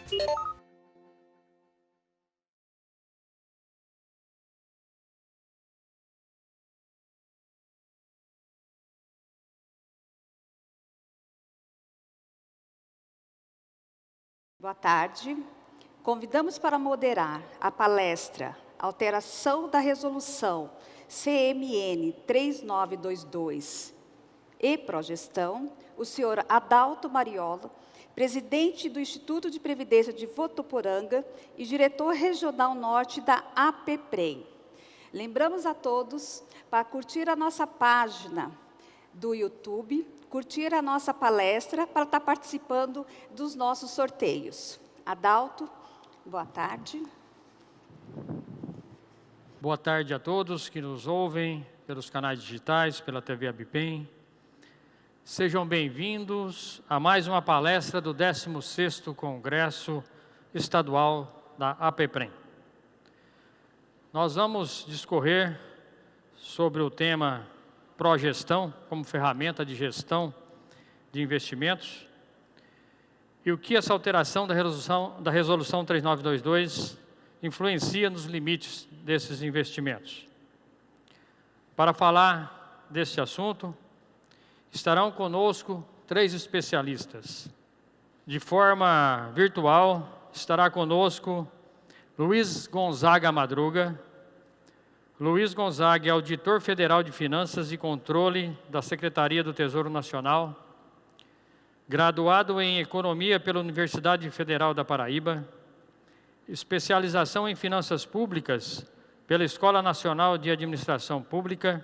Boa tarde. Convidamos para moderar a palestra Alteração da Resolução CMN 3922 e Progestão, o senhor Adalto Mariolo, presidente do Instituto de Previdência de Votuporanga e diretor regional norte da APPREM. Lembramos a todos para curtir a nossa página do YouTube, curtir a nossa palestra para estar participando dos nossos sorteios. Adalto, boa tarde. Boa tarde a todos que nos ouvem pelos canais digitais, pela TV ABPEM. Sejam bem-vindos a mais uma palestra do 16º Congresso Estadual da APPREM. Nós vamos discorrer sobre o tema Progestão como ferramenta de gestão de investimentos e o que essa alteração da Resolução 3922 influencia nos limites desses investimentos. Para falar desse assunto, estarão conosco 3 especialistas. De forma virtual, estará conosco Luiz Gonzaga Madruga. Luiz Gonzaga é auditor federal de Finanças e Controle da Secretaria do Tesouro Nacional, graduado em Economia pela Universidade Federal da Paraíba, especialização em Finanças Públicas pela Escola Nacional de Administração Pública,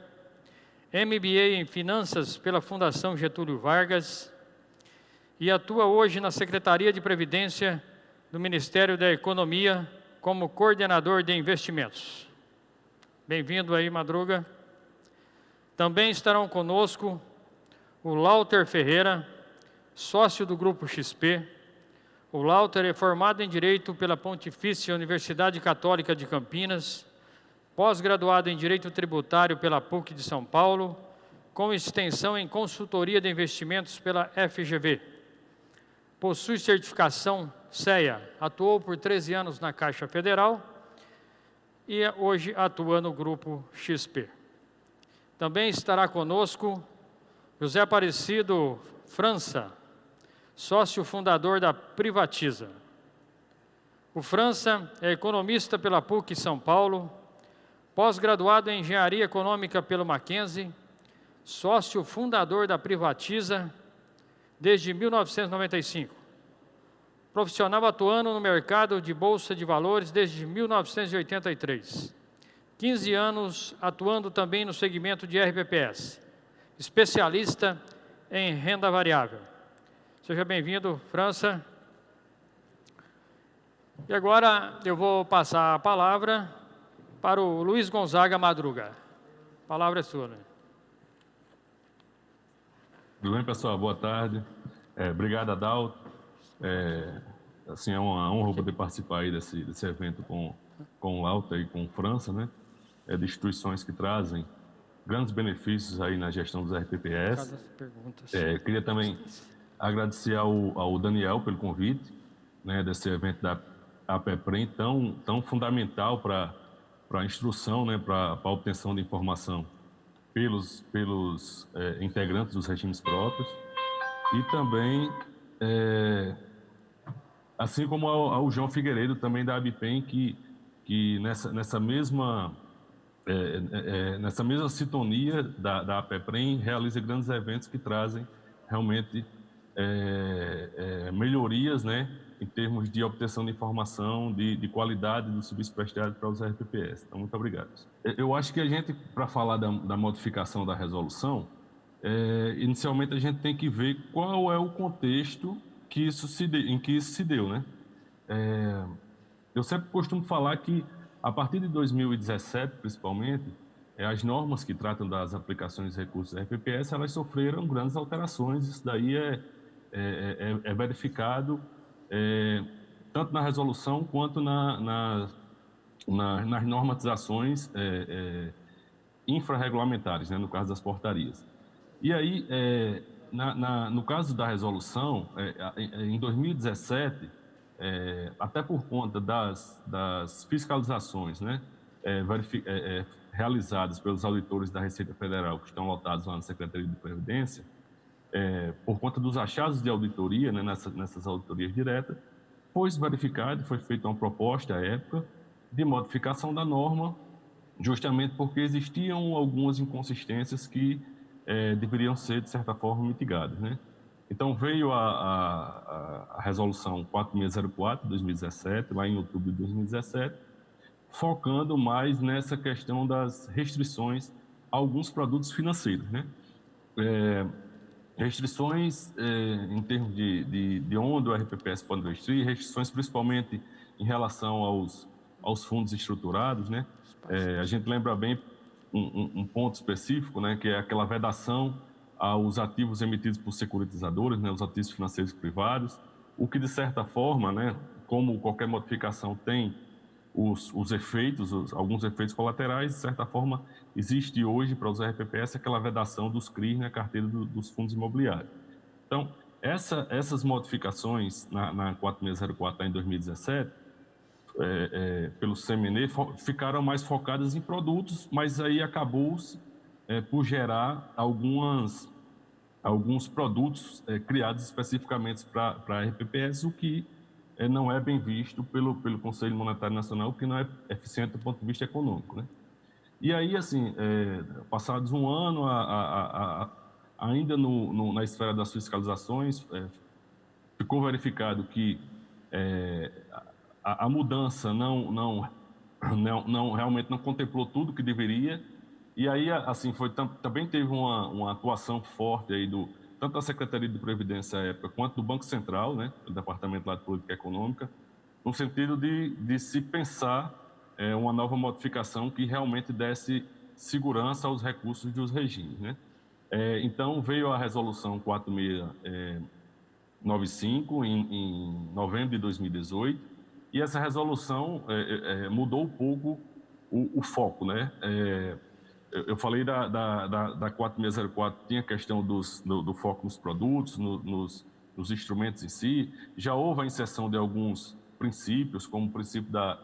MBA em Finanças pela Fundação Getúlio Vargas e atua hoje na Secretaria de Previdência do Ministério da Economia como coordenador de investimentos. Bem-vindo aí, Madruga. Também estarão conosco o Lauter Ferreira, sócio do Grupo XP. O Lauter é formado em Direito pela Pontifícia Universidade Católica de Campinas, pós-graduado em Direito Tributário pela PUC de São Paulo, com extensão em Consultoria de Investimentos pela FGV. Possui certificação CEA, atuou por 13 anos na Caixa Federal e hoje atua no Grupo XP. Também estará conosco José Aparecido França, sócio fundador da Privatiza. O França é economista pela PUC São Paulo, pós-graduado em Engenharia Econômica pelo Mackenzie, sócio fundador da Privatiza desde 1995. Profissional atuando no mercado de Bolsa de Valores desde 1983. 15 anos atuando também no segmento de RPPS. Especialista em renda variável. Seja bem-vindo, França. E agora eu vou passar a palavra para o Luiz Gonzaga Madruga. A palavra é sua, né? Tudo bem, pessoal? Boa tarde. Obrigado, Adalto. Assim, é uma honra poder participar aí desse evento com o Lauter e com França, né? De instituições que trazem grandes benefícios aí na gestão dos RPPS. Queria também agradecer ao Daniel pelo convite, né, desse evento da APPREM tão fundamental para a instrução, né, para a obtenção de informação pelos integrantes dos regimes próprios e também, assim como ao João Figueiredo, também da ABPEM, que nessa mesma sintonia da APPREM realiza grandes eventos que trazem realmente melhorias, né, em termos de obtenção de informação, de qualidade do serviço prestado para os RPPS. Então, muito obrigado. Eu acho que a gente, para falar da modificação da resolução, inicialmente a gente tem que ver qual é o contexto em que isso se deu, né? Eu sempre costumo falar que, a partir de 2017, principalmente, as normas que tratam das aplicações de recursos RPPS, elas sofreram grandes alterações. Isso daí é verificado tanto na resolução quanto nas normatizações infrarregulamentares, né, no caso das portarias. E aí, no caso da resolução, em 2017, até por conta das fiscalizações, né, realizadas pelos auditores da Receita Federal, que estão lotados lá na Secretaria de Previdência, por conta dos achados de auditoria, né, nessas auditorias diretas, foi verificado, foi feita uma proposta à época de modificação da norma, justamente porque existiam algumas inconsistências que deveriam ser, de certa forma, mitigadas, né? Então, veio a resolução 4604 de 2017, lá em outubro de 2017, focando mais nessa questão das restrições a alguns produtos financeiros, né? Restrições em termos de onde o RPPS pode investir, restrições principalmente em relação aos fundos estruturados, né? A gente lembra bem um ponto específico, né, que é aquela vedação aos ativos emitidos por securitizadores, né, os ativos financeiros privados, o que de certa forma, né, como qualquer modificação tem os efeitos, alguns efeitos colaterais, de certa forma, existe hoje para os RPPS aquela vedação dos CRIs na carteira dos fundos imobiliários. Então, essas modificações na 4604 em 2017, pelo CMNE, ficaram mais focadas em produtos, mas aí acabou-se por gerar alguns produtos criados especificamente para RPPS, o que não é bem visto pelo Conselho Monetário Nacional, que não é eficiente do ponto de vista econômico, né? E aí, assim, passados um ano, ainda na esfera das fiscalizações, ficou verificado que a mudança realmente não contemplou tudo que deveria. E aí, assim, também teve uma atuação forte aí tanto da Secretaria de Previdência à época, quanto do Banco Central, né, do Departamento lá de Política Econômica, no sentido de se pensar uma nova modificação que realmente desse segurança aos recursos dos regimes, né? Então, veio a Resolução 4695 em novembro de 2018, e essa resolução mudou um pouco o foco, né? Eu falei da 4604, tinha a questão do foco nos produtos, nos instrumentos em si. Já houve a inserção de alguns princípios, como o princípio da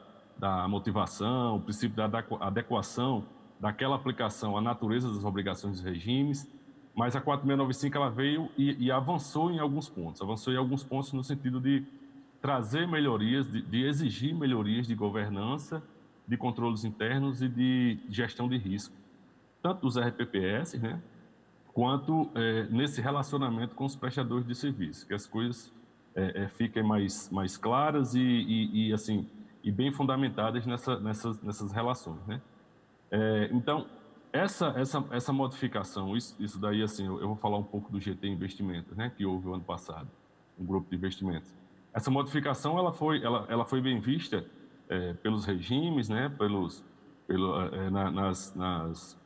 motivação, o princípio da adequação daquela aplicação à natureza das obrigações dos regimes, mas a 4695 ela veio e avançou em alguns pontos. Avançou em alguns pontos no sentido de trazer melhorias, de exigir melhorias de governança, de controles internos e de gestão de risco, tanto dos RPPS, né, quanto nesse relacionamento com os prestadores de serviço, que as coisas fiquem mais claras e assim, e bem fundamentadas nessas relações, né? Então, essa modificação, isso daí, assim, eu vou falar um pouco do GT Investimentos, né, que houve o ano passado, um grupo de investimentos. Essa modificação, ela foi bem vista pelos regimes, né, nas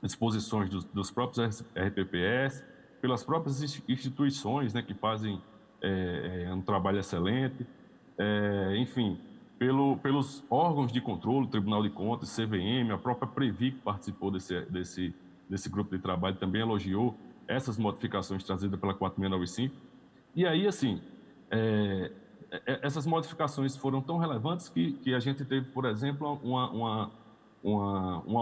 disposições dos próprios RPPS, pelas próprias instituições, né, que fazem um trabalho excelente, enfim, pelos órgãos de controle, Tribunal de Contas, CVM, a própria Previ, que participou desse grupo de trabalho, também elogiou essas modificações trazidas pela 4695. E aí, assim, essas modificações foram tão relevantes que a gente teve, por exemplo, uma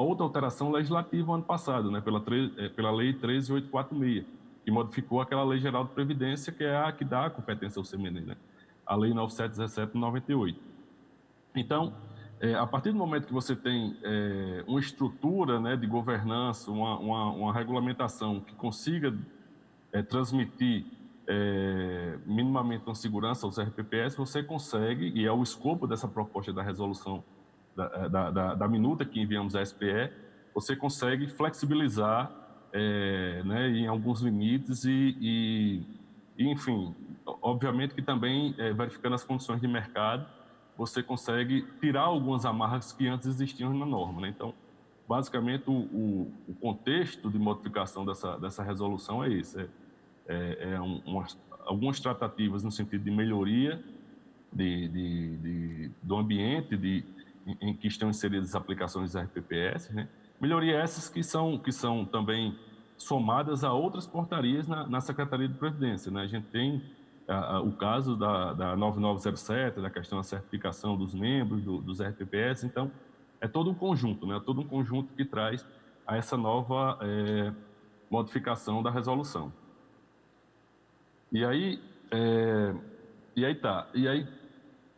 outra alteração legislativa ano passado, né, pela Lei 13.846, que modificou aquela Lei Geral de Previdência, que é a que dá a competência ao CMN, né? A Lei 9717 de 98. Então, a partir do momento que você tem uma estrutura, né, de governança, uma regulamentação que consiga transmitir minimamente uma segurança aos RPPS, você consegue, e é o escopo dessa proposta da resolução da minuta que enviamos à SPE, você consegue flexibilizar né, em alguns limites enfim, obviamente que também, verificando as condições de mercado, você consegue tirar algumas amarras que antes existiam na norma, né? Então, basicamente, o contexto de modificação dessa resolução é esse, algumas tratativas no sentido de melhoria do ambiente em que estão inseridas as aplicações dos RPPS, né? Melhoria essas que são também somadas a outras portarias na Secretaria de Previdência, né? A gente tem o caso da 9907, da questão da certificação dos membros dos RPPS. Então, é todo um conjunto, né? Todo um conjunto que traz a essa nova modificação da resolução. E aí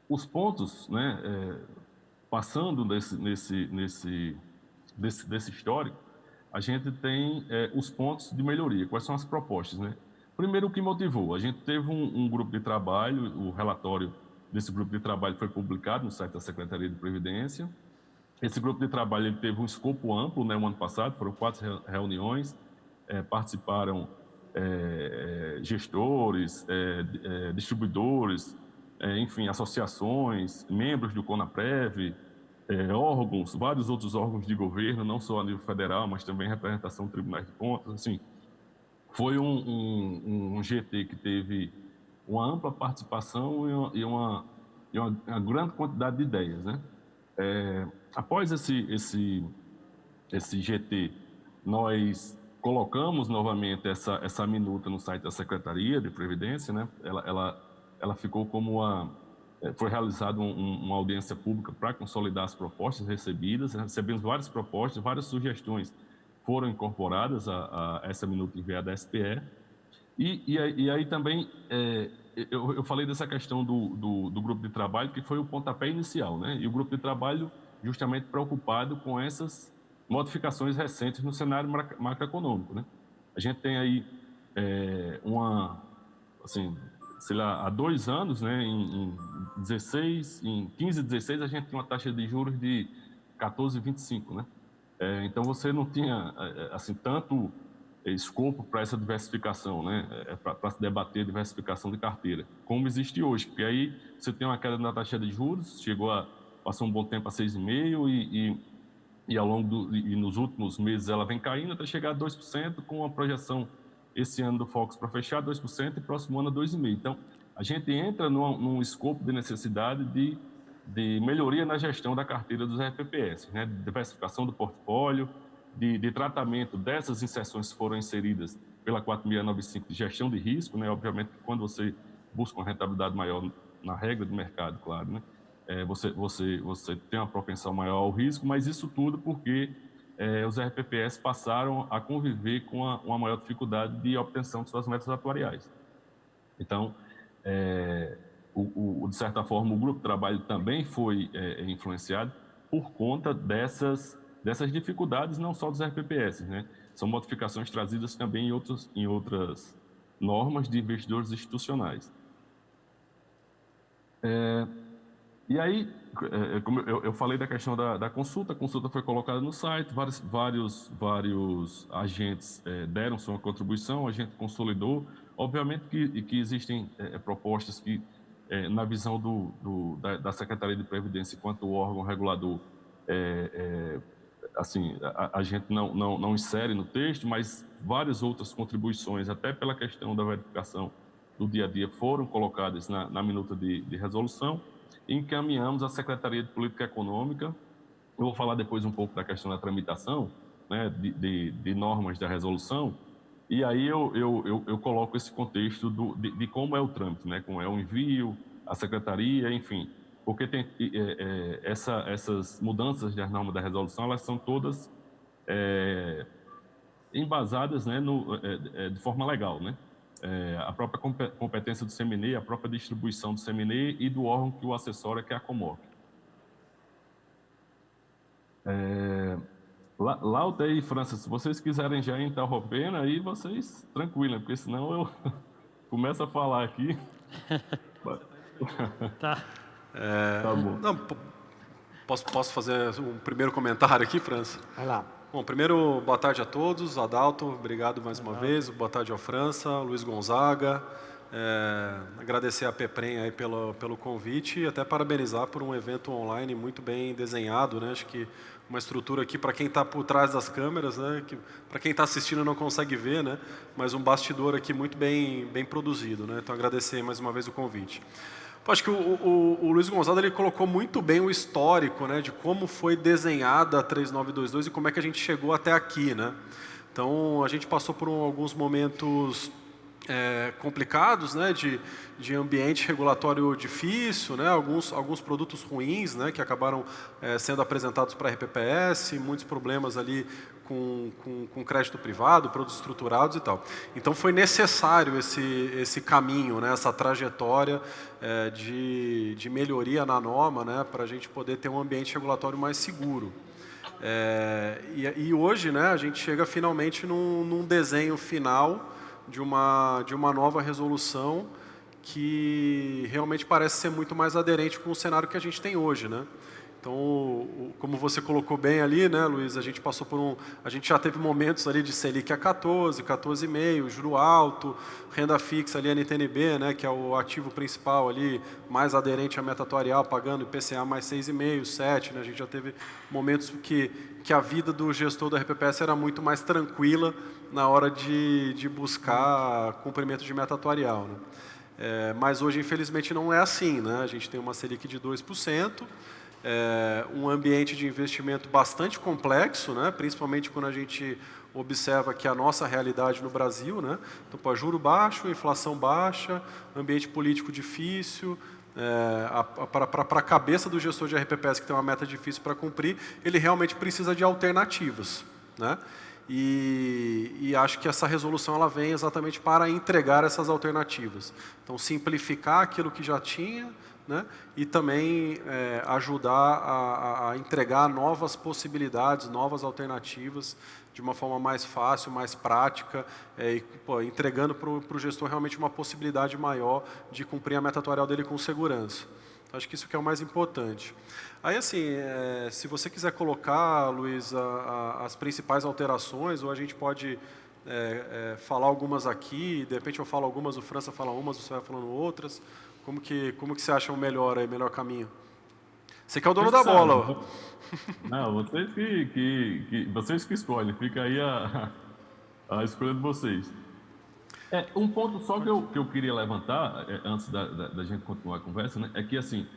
os pontos, né? Passando desse histórico, a gente tem os pontos de melhoria. Quais são as propostas, né? Primeiro, o que motivou? A gente teve um grupo de trabalho, o relatório desse grupo de trabalho foi publicado no site da Secretaria de Previdência. Esse grupo de trabalho ele teve um escopo amplo, né, o ano passado, foram 4 reuniões, participaram gestores, distribuidores, enfim, associações, membros do CONAPREV, órgãos, vários outros órgãos de governo, não só a nível federal, mas também representação de tribunais de contas, assim. Foi um GT que teve uma ampla participação e uma grande quantidade de ideias, né? Após esse GT, nós colocamos novamente essa minuta no site da Secretaria de Previdência, né? Ela ficou como foi realizada uma audiência pública para consolidar as propostas recebidas. Recebemos várias propostas, várias sugestões foram incorporadas a essa minuta enviada à SPE. E aí também, eu falei dessa questão do grupo de trabalho, que foi o pontapé inicial, né? E o grupo de trabalho justamente preocupado com essas modificações recentes no cenário macroeconômico, né? A gente tem aí assim, sei lá, há 2 anos, né, em 15 e 16, a gente tinha uma taxa de juros de 14,25, né? Então, você não tinha, assim, tanto escopo para essa diversificação, né, para se debater a diversificação de carteira, como existe hoje, porque aí você tem uma queda na taxa de juros, passou um bom tempo a 6,5% e ao longo e nos últimos meses ela vem caindo até chegar a 2%, com a projeção esse ano do Focus para fechar 2% e próximo ano a 2,5%. Então, a gente entra num escopo de necessidade de melhoria na gestão da carteira dos RPPS, né? De diversificação do portfólio, de tratamento dessas inserções que foram inseridas pela 4695 de gestão de risco, né? Obviamente, quando você busca uma rentabilidade maior na regra do mercado, claro, né? Você tem uma propensão maior ao risco, mas isso tudo porque os RPPS passaram a conviver com uma maior dificuldade de obtenção de suas metas atuariais. Então, de certa forma, o grupo de trabalho também foi influenciado por conta dessas dificuldades, não só dos RPPS, né? São modificações trazidas também em outras normas de investidores institucionais. E aí, como eu falei da questão da consulta, a consulta foi colocada no site, vários agentes deram sua contribuição, a gente consolidou. Obviamente que existem propostas que, na visão da Secretaria de Previdência, enquanto órgão regulador, assim, a gente não insere no texto, mas várias outras contribuições, até pela questão da verificação do dia a dia, foram colocadas na minuta de resolução. Encaminhamos à Secretaria de Política Econômica. Eu vou falar depois um pouco da questão da tramitação, né, de normas da resolução, e aí eu coloco esse contexto de como é o trâmite, né, como é o envio, a Secretaria, enfim, porque tem essas mudanças das normas da resolução, elas são todas embasadas, né, de forma legal, né? A própria competência do CMNE, a própria distribuição do CMNE e do órgão que o assessora, que é a Comoc. Lauta e França, se vocês quiserem já ir interrompendo, aí vocês tranquilo, porque senão eu começo a falar aqui. Tá. Tá bom. Não, posso fazer um primeiro comentário aqui, França? Vai lá. Bom, primeiro, boa tarde a todos. Adalto, obrigado mais uma vez. Boa tarde ao França, Luiz Gonzaga. Agradecer a PEPREM aí pelo convite e até parabenizar por um evento online muito bem desenhado, né? Acho que uma estrutura aqui para quem está por trás das câmeras, né? Para quem está assistindo não consegue ver, né? Mas um bastidor aqui muito bem produzido, né? Então agradecer mais uma vez o convite. Acho que o Luiz Gonzaga ele colocou muito bem o histórico, né, de como foi desenhada a 3922 e como é que a gente chegou até aqui, né? Então, a gente passou por alguns momentos complicados, né, de ambiente regulatório difícil, né, alguns produtos ruins, né, que acabaram sendo apresentados para a RPPS, muitos problemas ali com crédito privado, produtos estruturados e tal. Então foi necessário esse caminho, né, essa trajetória de melhoria na norma, né, para a gente poder ter um ambiente regulatório mais seguro. E hoje, né, a gente chega finalmente num desenho final de uma nova resolução que realmente parece ser muito mais aderente com o cenário que a gente tem hoje, né? Então, como você colocou bem ali, né, Luiz, a gente passou a gente já teve momentos ali de Selic a 14, 14,5, juro alto, renda fixa ali, NTNB, né, que é o ativo principal ali, mais aderente à meta atuarial, pagando IPCA mais 6,5, 7, né? A gente já teve momentos que a vida do gestor da RPPS era muito mais tranquila na hora de buscar cumprimento de meta atuarial, né? Mas hoje, infelizmente, não é assim, né? A gente tem uma Selic de 2%, um ambiente de investimento bastante complexo, né? Principalmente quando a gente observa que a nossa realidade no Brasil, né? Então, juro baixo, inflação baixa, ambiente político difícil, para a cabeça do gestor de RPPS que tem uma meta difícil para cumprir, ele realmente precisa de alternativas, né? E acho que essa resolução ela vem exatamente para entregar essas alternativas. Então, simplificar aquilo que já tinha, né? E também ajudar a entregar novas possibilidades, novas alternativas, de uma forma mais fácil, mais prática, entregando para o gestor realmente uma possibilidade maior de cumprir a meta atuarial dele com segurança. Acho que isso que é o mais importante. Aí, assim, se você quiser colocar, Luiz, as principais alterações, ou a gente pode falar algumas aqui, de repente eu falo algumas, o França fala umas, você vai falando outras. Como que você acha o melhor caminho? Você que é o dono da bola. Ó. Não, vocês que escolhem. Fica aí a escolha de vocês. Um ponto só que eu queria levantar, antes da gente continuar a conversa, né, é que, assim,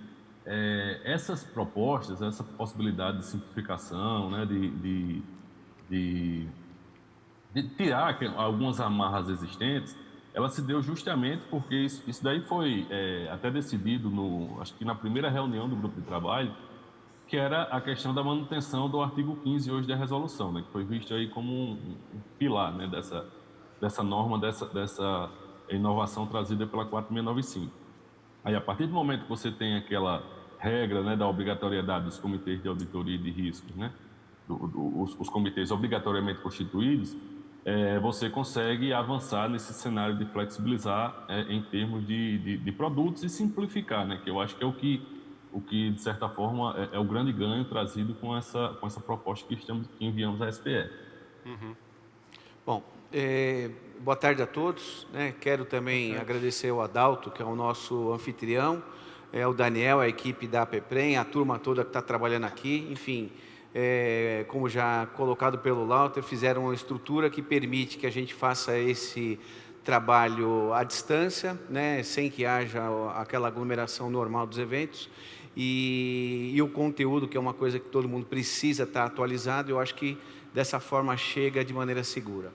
essas propostas, essa possibilidade de simplificação, né, de tirar algumas amarras existentes, ela se deu justamente porque isso daí foi até decidido, acho que na primeira reunião do grupo de trabalho, que era a questão da manutenção do artigo 15 hoje da resolução, né, que foi visto aí como um pilar, né, dessa norma, dessa inovação trazida pela 4695. Aí, a partir do momento que você tem aquela regra, né, da obrigatoriedade dos comitês de auditoria e de riscos, né, os comitês obrigatoriamente constituídos, você consegue avançar nesse cenário de flexibilizar em termos de produtos e simplificar, né, que eu acho que é o que de certa forma, é o grande ganho trazido com essa proposta que enviamos à SPE. Uhum. Bom, boa tarde a todos, né? Quero também agradecer ao Adalto, que é o nosso anfitrião, o Daniel, a equipe da APEPREM, a turma toda que está trabalhando aqui, enfim, como já colocado pelo Lauter, fizeram uma estrutura que permite que a gente faça esse trabalho à distância, né? Sem que haja aquela aglomeração normal dos eventos, e o conteúdo, que é uma coisa que todo mundo precisa estar atualizado, eu acho que dessa forma chega de maneira segura.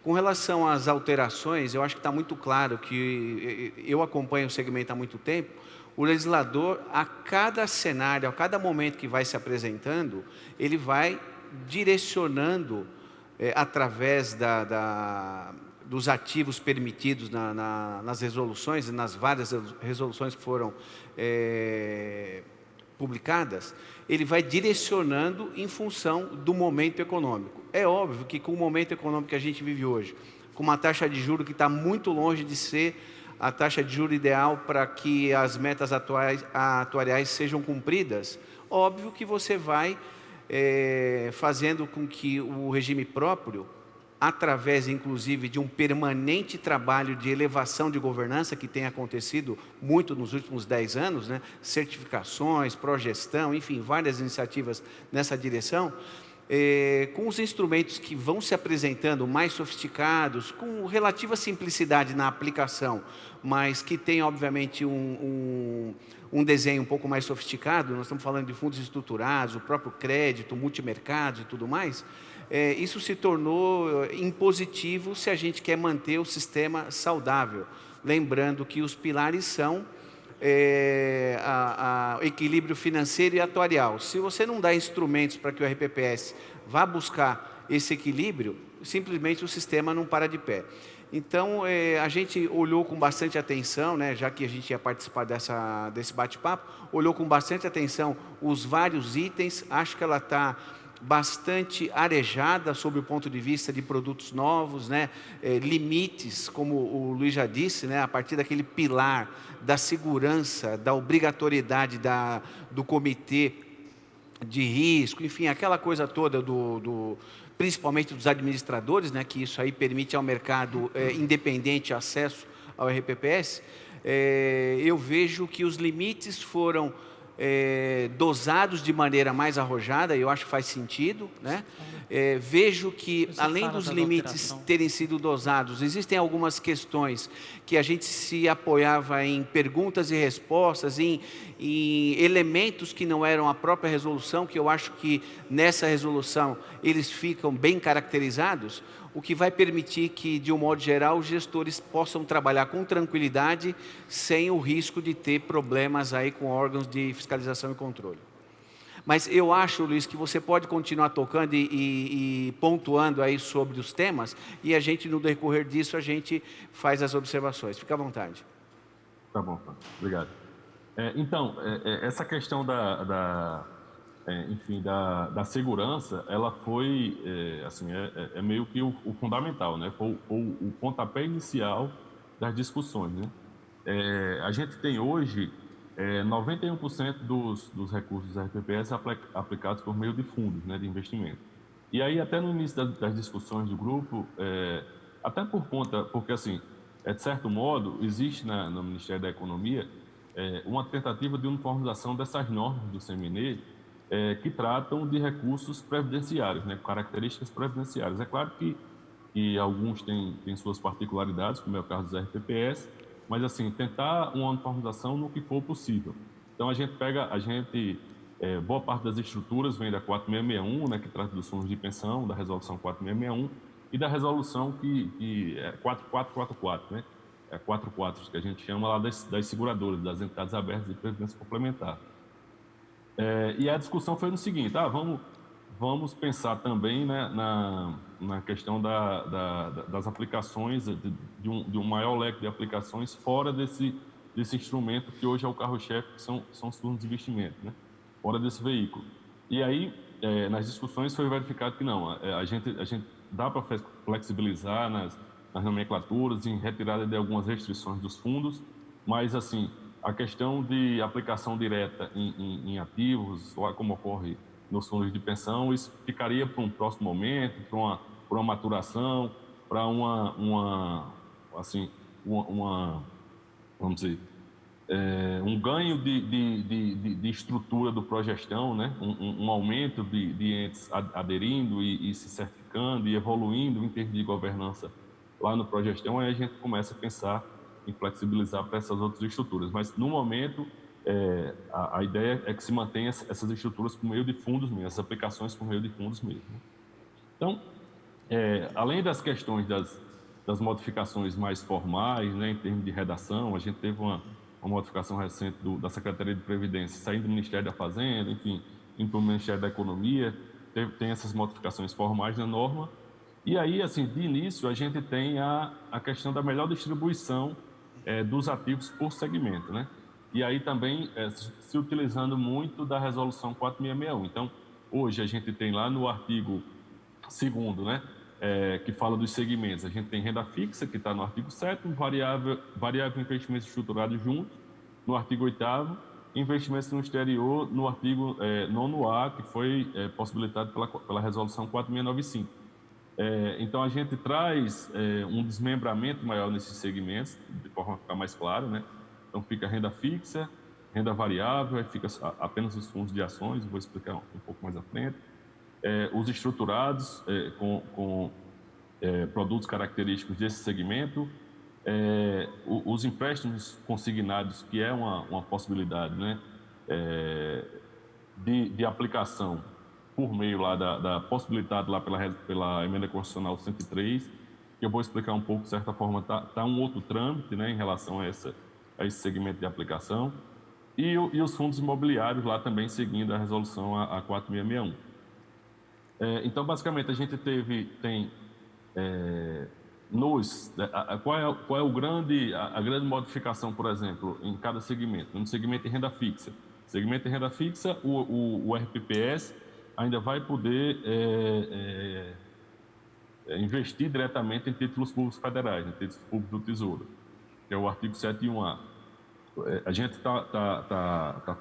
Com relação às alterações, eu acho que está muito claro que eu acompanho o segmento há muito tempo. O legislador, a cada cenário, a cada momento que vai se apresentando, ele vai direcionando através dos ativos permitidos nas resoluções, nas várias resoluções que foram publicadas, ele vai direcionando em função do momento econômico. É óbvio que com o momento econômico que a gente vive hoje, com uma taxa de juros que está muito longe de ser a taxa de juros ideal para que as metas atuariais sejam cumpridas, óbvio que você vai fazendo com que o regime próprio, através inclusive de um permanente trabalho de elevação de governança que tem acontecido muito nos últimos 10 anos, né? Certificações, progestão, enfim, várias iniciativas nessa direção, com os instrumentos que vão se apresentando mais sofisticados, com relativa simplicidade na aplicação, mas que tem obviamente um um desenho um pouco mais sofisticado, nós estamos falando de fundos estruturados, o próprio crédito, multimercados e tudo mais, isso se tornou impositivo se a gente quer manter o sistema saudável. Lembrando que os pilares são equilíbrio financeiro e atuarial. Se você não dá instrumentos para que o RPPS vá buscar esse equilíbrio, simplesmente o sistema não para de pé. Então, a gente olhou com bastante atenção, né, já que a gente ia participar desse bate-papo, olhou com bastante atenção os vários itens, acho que ela está bastante arejada sob o ponto de vista de produtos novos, né? Limites, como o Luiz já disse, né? A partir daquele pilar da segurança, da obrigatoriedade do comitê de risco, enfim, aquela coisa toda principalmente dos administradores, né? Que isso aí permite ao mercado independente acesso ao RPPS. Eu vejo que os limites foram dosados de maneira mais arrojada, eu acho que faz sentido, né? Vejo que, além dos limites terem sido dosados, existem algumas questões que a gente se apoiava em perguntas e respostas, em elementos que não eram a própria resolução, que eu acho que nessa resolução eles ficam bem caracterizados, o que vai permitir que, de um modo geral, os gestores possam trabalhar com tranquilidade, sem o risco de ter problemas aí com órgãos de fiscalização e controle. Mas eu acho, Luiz, que você pode continuar tocando e pontuando aí sobre os temas, e a gente, no decorrer disso, a gente faz as observações. Fica à vontade. Tá bom, obrigado. Então, essa questão enfim, da segurança, ela foi, assim, meio que o fundamental, né? Foi o pontapé inicial das discussões, né? A gente tem hoje 91% dos recursos dos RPPS aplicados por meio de fundos, né, de investimento. E aí, até no início das discussões do grupo, até porque assim, de certo modo, existe no Ministério da Economia uma tentativa de uniformização dessas normas do CMNE, que tratam de recursos previdenciários, né, características previdenciárias. É claro que alguns têm suas particularidades, como é o caso dos RPPS, mas assim, tentar uma uniformização no que for possível. Então, boa parte das estruturas vem da 4661, né, que trata dos fundos de pensão, da resolução 4661, e da resolução que é 4444, né, 44 que a gente chama lá das seguradoras, das entidades abertas de previdência complementar. E a discussão foi no seguinte: vamos pensar também, né, na questão das aplicações, de um maior leque de aplicações fora desse instrumento que hoje é o carro-chefe, que são os fundos de investimento, né, fora desse veículo. E aí, nas discussões foi verificado que não, a gente dá para flexibilizar nas nomenclaturas, em retirada de algumas restrições dos fundos, mas assim, a questão de aplicação direta em ativos, como ocorre nos fundos de pensão, isso ficaria para um próximo momento, para uma maturação, para vamos dizer, um ganho de estrutura do progestão, né? Um aumento de entes aderindo e se certificando e evoluindo em termos de governança lá no progestão, aí a gente começa a pensar em flexibilizar para essas outras estruturas. Mas, no momento, a ideia é que se mantenha essas estruturas por meio de fundos mesmo, essas aplicações por meio de fundos mesmo. Então, além das questões das modificações mais formais, né, em termos de redação, a gente teve uma modificação recente da Secretaria de Previdência, saindo do Ministério da Fazenda, enfim, indo para o Ministério da Economia, tem essas modificações formais na norma. E aí, assim, de início, a gente tem a questão da melhor distribuição dos ativos por segmento, né? E aí também se utilizando muito da resolução 4661. Então, hoje a gente tem lá no artigo 2º, né, que fala dos segmentos, a gente tem renda fixa, que está no artigo 7º, variável investimentos estruturados juntos, no artigo 8º, investimentos no exterior, no artigo 9A, que foi possibilitado pela resolução 4695. Então, a gente traz um desmembramento maior nesses segmentos, de forma a ficar mais claro, né? Então, fica renda fixa, renda variável, aí fica apenas os fundos de ações, vou explicar um pouco mais à frente. Os estruturados com produtos característicos desse segmento, os empréstimos consignados, que é uma possibilidade, né, de aplicação por meio lá da possibilidade lá pela emenda constitucional 103, que eu vou explicar um pouco, de certa forma, tá um outro trâmite, né, em relação a esse segmento de aplicação, e os fundos imobiliários lá também seguindo a resolução a 4661. Então, basicamente, a gente tem qual é a grande modificação, por exemplo, em cada segmento? No segmento de renda fixa. Segmento de renda fixa, o RPPS ainda vai poder investir diretamente em títulos públicos federais, em títulos públicos do Tesouro, que é o artigo 7.1a. A gente está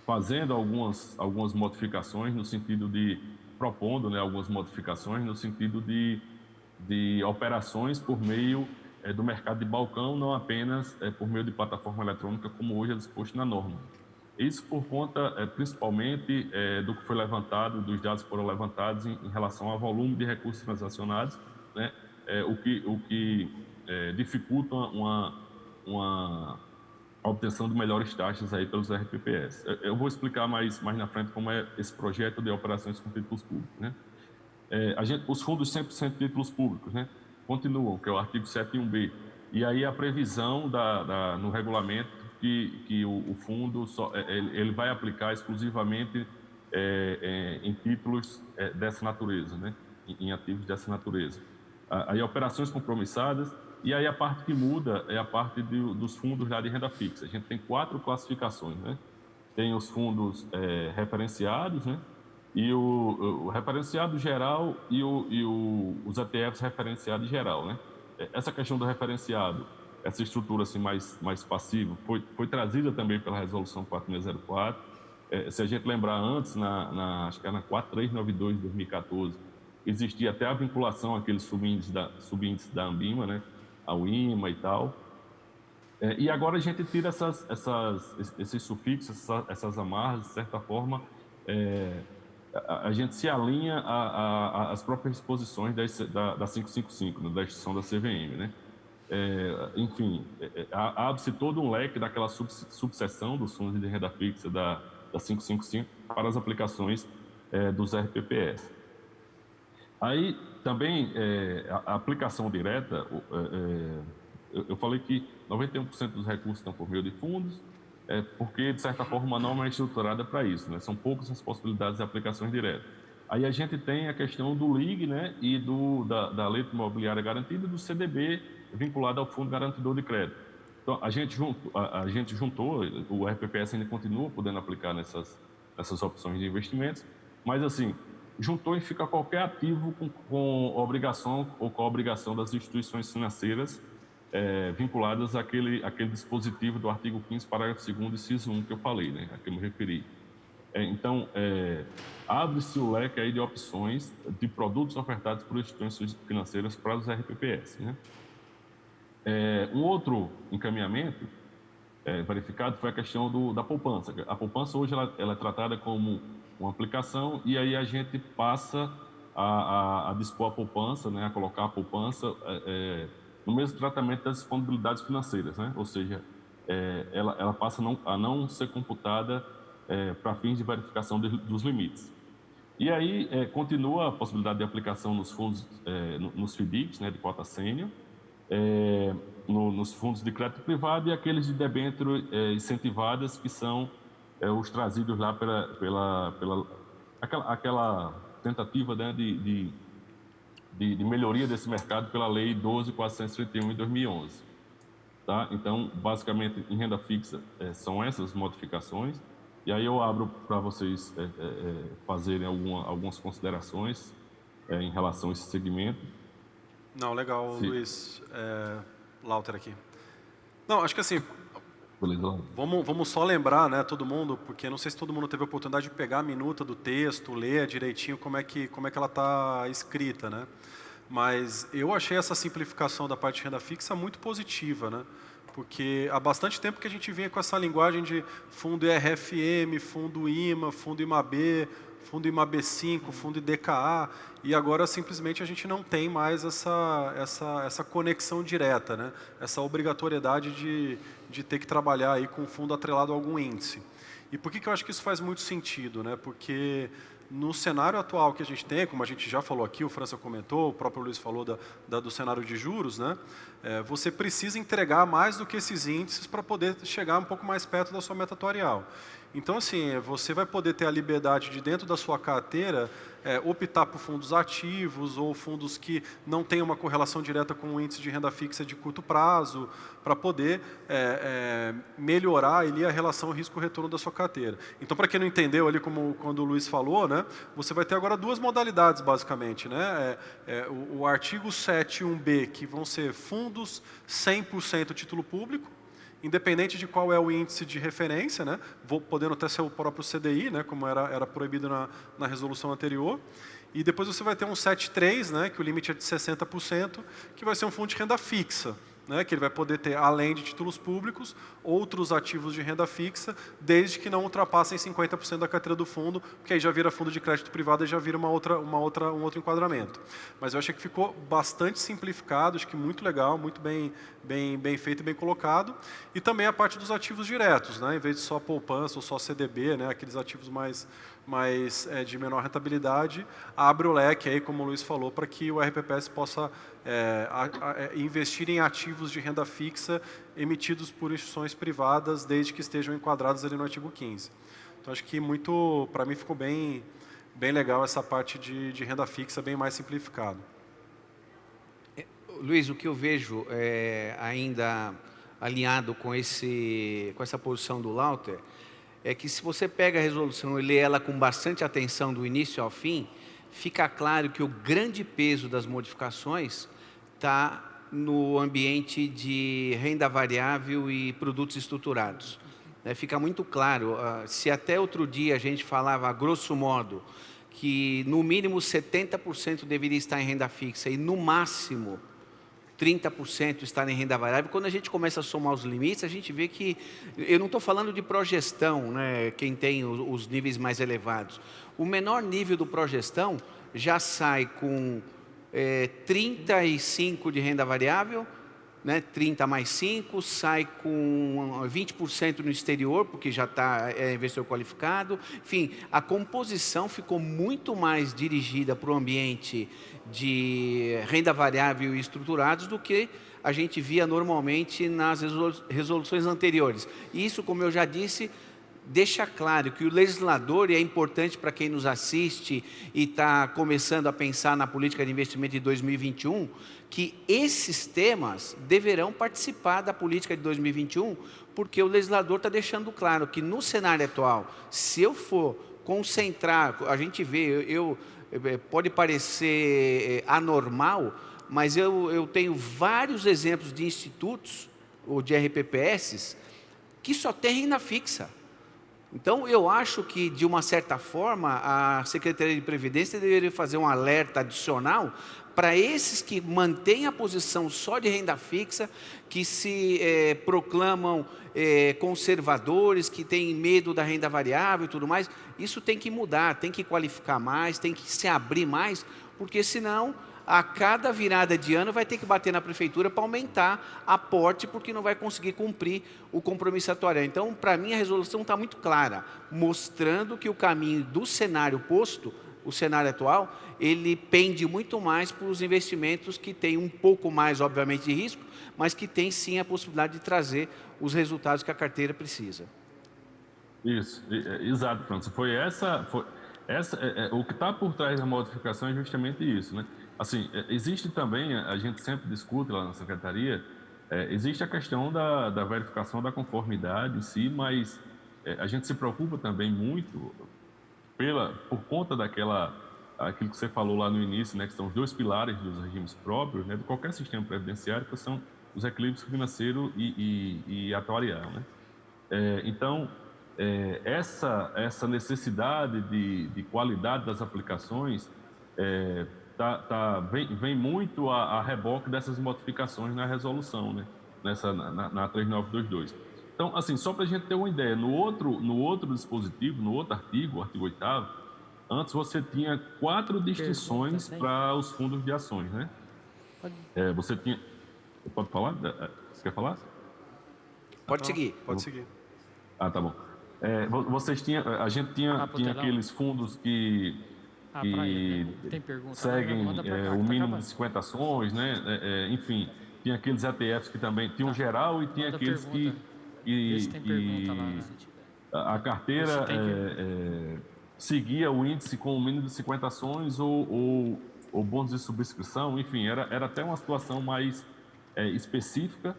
fazendo algumas modificações no sentido propondo, né, algumas modificações no sentido de operações por meio do mercado de balcão, não apenas por meio de plataforma eletrônica, como hoje é disposto na norma. Isso por conta, principalmente, do que foi levantado, dos dados que foram levantados em relação ao volume de recursos transacionados, né, o que dificulta a obtenção de melhores taxas aí pelos RPPS. Eu vou explicar mais na frente como é esse projeto de operações com títulos públicos, né? Os fundos 100% títulos públicos, né, continuam, que é o artigo 7.1b. E aí a previsão no regulamento que o fundo ele vai aplicar exclusivamente em títulos dessa natureza, né, em ativos dessa natureza. Aí operações compromissadas, e aí a parte que muda é a parte dos fundos lá de renda fixa. A gente tem 4 classificações, né? Tem os fundos referenciados, né? E o referenciado geral e os ETFs referenciados geral, né? Essa questão do referenciado, essa estrutura assim mais passiva, foi trazida também pela resolução 4604. Se a gente lembrar antes, acho que era na 4392 de 2014, existia até a vinculação àqueles subíndices da Ambima, né? Ao IMA e tal. E agora a gente tira esses sufixos, essas amarras, de certa forma, a gente se alinha às próprias disposições da 555, né, da extinção da CVM, né? Enfim, abre-se todo um leque daquela subseção dos fundos de renda fixa da 555 para as aplicações dos RPPS. Aí também a aplicação direta, eu falei que 91% dos recursos estão por meio de fundos, porque, de certa forma, a norma é estruturada para isso, né? São poucas as possibilidades de aplicações diretas. Aí a gente tem a questão do LIG, né, e da Lei Imobiliária Garantida e do CDB vinculado ao Fundo Garantidor de Crédito. Então, a gente juntou, o RPPS ainda continua podendo aplicar nessas opções de investimentos, mas, assim, juntou e fica qualquer ativo com obrigação ou com a obrigação das instituições financeiras vinculadas àquele dispositivo do artigo 15, parágrafo 2º, inciso 1, que eu falei, né, a que eu me referi. Então, abre-se o leque aí de opções de produtos ofertados por instituições financeiras para os RPPS, né? Um outro encaminhamento verificado foi a questão da poupança. A poupança hoje ela é tratada como uma aplicação, e aí a gente passa a dispor a poupança, né, a colocar a poupança no mesmo tratamento das disponibilidades financeiras, né? Ou seja, ela passa a não ser computada para fins de verificação dos limites. E aí continua a possibilidade de aplicação nos fundos, nos FDICs, né, de cota sênior, nos fundos de crédito privado e aqueles de debênture incentivadas, que são os trazidos lá aquela tentativa, né, de melhoria desse mercado pela Lei 12.431 de 2011. Tá? Então, basicamente, em renda fixa, são essas modificações. E aí eu abro para vocês fazerem algumas considerações em relação a esse segmento. Não, legal, sim. Luiz. Lauter aqui. Não, acho que assim, vamos só lembrar, né, todo mundo, porque não sei se todo mundo teve a oportunidade de pegar a minuta do texto, ler direitinho como é que ela está escrita, né? Mas eu achei essa simplificação da parte de renda fixa muito positiva, né? Porque há bastante tempo que a gente vinha com essa linguagem de fundo IRFM, fundo IMA, fundo IMAB, fundo IMAB5, fundo IDKA, e agora simplesmente a gente não tem mais essa conexão direta, né? Essa obrigatoriedade de ter que trabalhar aí com fundo atrelado a algum índice. E por que eu acho que isso faz muito sentido, né? Porque no cenário atual que a gente tem, como a gente já falou aqui, o França comentou, o próprio Luiz falou do cenário de juros, né? Você precisa entregar mais do que esses índices para poder chegar um pouco mais perto da sua meta atuarial. Então, assim, você vai poder ter a liberdade de, dentro da sua carteira, optar por fundos ativos ou fundos que não tenham uma correlação direta com o índice de renda fixa de curto prazo, para poder melhorar ali a relação risco-retorno da sua carteira. Então, para quem não entendeu ali, como quando o Luiz falou, né, você vai ter agora duas modalidades, basicamente. Né? O artigo 7.1b, que vão ser fundos 100% título público, independente de qual é o índice de referência, né? Podendo até ser o próprio CDI, né? Como era proibido na resolução anterior. E depois você vai ter um 7.3, né? Que o limite é de 60%, que vai ser um fundo de renda fixa, né? Que ele vai poder ter, além de títulos públicos, outros ativos de renda fixa, desde que não ultrapassem 50% da carteira do fundo, porque aí já vira fundo de crédito privado e já vira um outro enquadramento. Mas eu achei que ficou bastante simplificado, acho que muito legal, muito bem feito e bem colocado. E também a parte dos ativos diretos, né? Em vez de só poupança ou só CDB, né? Aqueles ativos mais de menor rentabilidade, abre o leque, aí, como o Luiz falou, para que o RPPS possa investir em ativos de renda fixa emitidos por instituições privadas, desde que estejam enquadrados ali no artigo 15. Então, acho que para mim ficou bem legal essa parte de renda fixa, bem mais simplificado. Luiz, o que eu vejo ainda alinhado com essa posição do Lauter, é que se você pega a resolução e lê ela com bastante atenção do início ao fim, fica claro que o grande peso das modificações está no ambiente de renda variável e produtos estruturados. Fica muito claro, se até outro dia a gente falava, a grosso modo, que no mínimo 70% deveria estar em renda fixa e no máximo 30% estar em renda variável, quando a gente começa a somar os limites, a gente vê que, eu não estou falando de progestão, né, quem tem os níveis mais elevados. O menor nível do progestão já sai com 35% de renda variável, né, 30 mais 5, sai com 20% no exterior, porque já está investidor qualificado. Enfim, a composição ficou muito mais dirigida para o ambiente de renda variável e estruturados do que a gente via normalmente nas resoluções anteriores. E isso, como eu já disse, deixa claro que o legislador, e é importante para quem nos assiste e está começando a pensar na política de investimento de 2021, que esses temas deverão participar da política de 2021, porque o legislador está deixando claro que no cenário atual, se eu for concentrar, a gente vê, pode parecer anormal, mas eu tenho vários exemplos de institutos, ou de RPPS, que só tem renda fixa. Então, eu acho que, de uma certa forma, a Secretaria de Previdência deveria fazer um alerta adicional para esses que mantêm a posição só de renda fixa, que se proclamam conservadores, que têm medo da renda variável e tudo mais. Isso tem que mudar, tem que qualificar mais, tem que se abrir mais, porque senão, a cada virada de ano vai ter que bater na prefeitura para aumentar aporte, porque não vai conseguir cumprir o compromisso atuarial. Então, para mim, a resolução está muito clara, mostrando que o caminho do cenário posto, o cenário atual, ele pende muito mais para os investimentos que têm um pouco mais, obviamente, de risco, mas que tem sim a possibilidade de trazer os resultados que a carteira precisa. Isso, exato, França. O que está por trás da modificação é justamente isso, né? Assim, existe também, a gente sempre discute lá na Secretaria, existe a questão da verificação da conformidade em si, mas a gente se preocupa também muito por conta aquilo que você falou lá no início, né, que são os dois pilares dos regimes próprios, né, de qualquer sistema previdenciário, que são os equilíbrios financeiro e atuarial, né? Então, essa necessidade de qualidade das aplicações vem muito a reboque dessas modificações na resolução, né? Na 3922. Então, assim, só para a gente ter uma ideia, no outro dispositivo, no outro artigo, o artigo 8º, antes você tinha 4 distinções para os fundos de ações, né? Você tinha... Pode falar? Você quer falar? Pode seguir. Pode seguir. Ah, tá bom. Vocês tinham... A gente tinha aqueles fundos que Tem pergunta, seguem manda pra cá, o tá mínimo acabando. de 50 ações, né? Enfim, tinha aqueles ETFs que também tinham geral e tinha Manda aqueles pergunta. Vê se tem pergunta lá, né? a carteira seguia o índice com o mínimo de 50 ações ou bônus de subscrição, enfim, era até uma situação mais específica,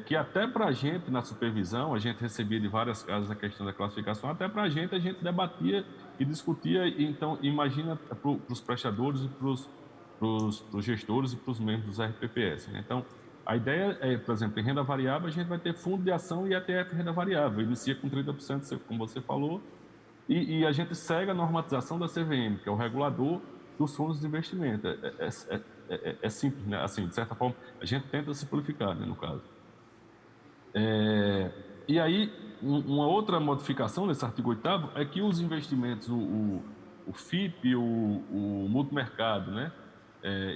que até para a gente, na supervisão, a gente recebia de várias casas a questão da classificação, até para a gente debatia e discutia, então, imagina para os prestadores e para os gestores e para os membros dos RPPS, né? Então, a ideia é, por exemplo, em renda variável, a gente vai ter fundo de ação e ETF renda variável, inicia com 30%, como você falou, e a gente segue a normatização da CVM, que é o regulador dos fundos de investimento. É simples, né? Assim, de certa forma, a gente tenta simplificar, né, no caso. E aí, uma outra modificação nesse artigo 8º é que os investimentos, o FIP, o multimercado, né,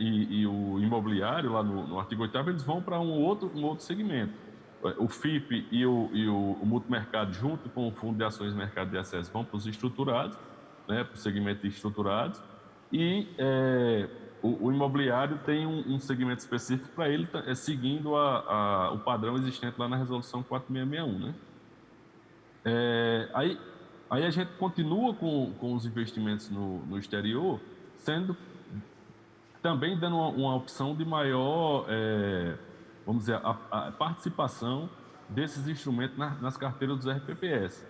e o imobiliário, lá no artigo 8º, eles vão para um outro segmento. O FIP e o multimercado, junto com o Fundo de Ações e Mercado de Acesso, vão para os estruturados, né, para o segmento de estruturados, e o imobiliário tem um segmento específico para ele, seguindo o padrão existente lá na Resolução 4661, né? Aí a gente continua com os investimentos no exterior, sendo também dando uma opção de maior, vamos dizer, a participação desses instrumentos nas carteiras dos RPPS.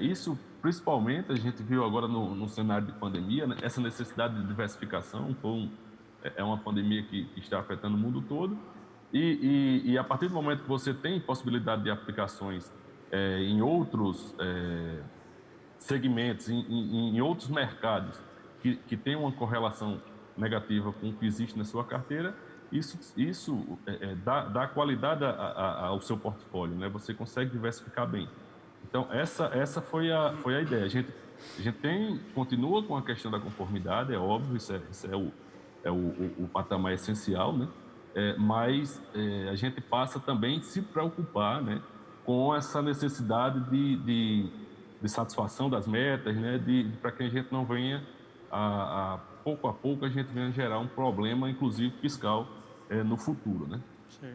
Isso, principalmente, a gente viu agora no cenário de pandemia, né, essa necessidade de diversificação. É uma pandemia que está afetando o mundo todo, e a partir do momento que você tem possibilidade de aplicações em outros segmentos, em outros mercados que tem uma correlação negativa com o que existe na sua carteira, isso dá qualidade ao seu portfólio, né? Você consegue diversificar bem. Então, essa foi a ideia. A gente continua com a questão da conformidade, é óbvio, isso é o patamar essencial, né? Mas a gente passa também a se preocupar, né, com essa necessidade de satisfação das metas, né, para que a gente não venha, pouco a pouco, a gente venha gerar um problema, inclusive fiscal, no futuro, né? Sim.